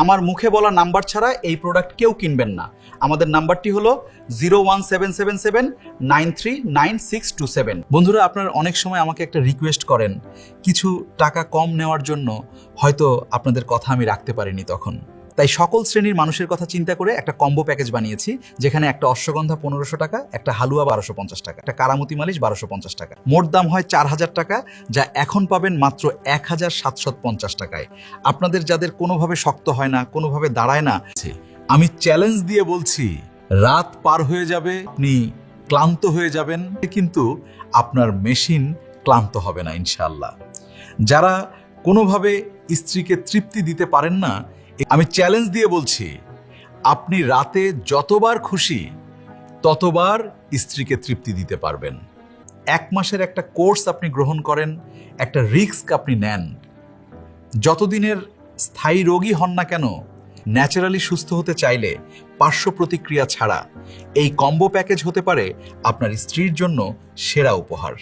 আমার মুখে বলা নাম্বার ছাড়া এই প্রোডাক্ট কেউ কিনবেন না। আমাদের নাম্বারটি হলো 01777939627। বন্ধুরা, আপনারা অনেক সময় আমাকে একটা রিকোয়েস্ট করেন, কিছু টাকা কম নেওয়ার জন্য হয়তো আপনাদের কথা আমি রাখতে পারিনি তখন। তাই সকল শ্রেণীর মানুষের কথা চিন্তা করে একটা কম্বো প্যাকেজ বানিয়েছি, যেখানে একটা অশ্বগন্ধা 1500 টাকা, একটা হালুয়া 1250 টাকা, একটা কারামতি মালিশ 1250 টাকা, মোট দাম হয় 4000 টাকা, যা এখন পাবেন মাত্র 1750 টাকায়। আপনাদের যাদের কোনোভাবে শক্ত হয় না, কোনোভাবে দাঁড়ায় না, আমি চ্যালেঞ্জ দিয়ে বলছি, রাত পার হয়ে যাবে, আপনি ক্লান্ত হয়ে যাবেন, কিন্তু আপনার মেশিন ক্লান্ত হবে না ইনশাআল্লাহ। যারা কোনোভাবে স্ত্রীকে তৃপ্তি দিতে পারেন না, আমি চ্যালেঞ্জ দিয়ে বলছি, আপনি রাতে যতবার খুশি ততবার স্ত্রীকে তৃপ্তি দিতে পারবেন। 1 মাসের একটা কোর্স আপনি গ্রহণ করেন, একটা রিস্ক আপনি নেন। যতদিনের স্থায়ী রোগী হন না কেন, ন্যাচারালি সুস্থ হতে চাইলে পার্শ্ব প্রতিক্রিয়া ছাড়া এই কম্বো প্যাকেজ হতে পারে আপনার স্ত্রীর জন্য সেরা উপহার।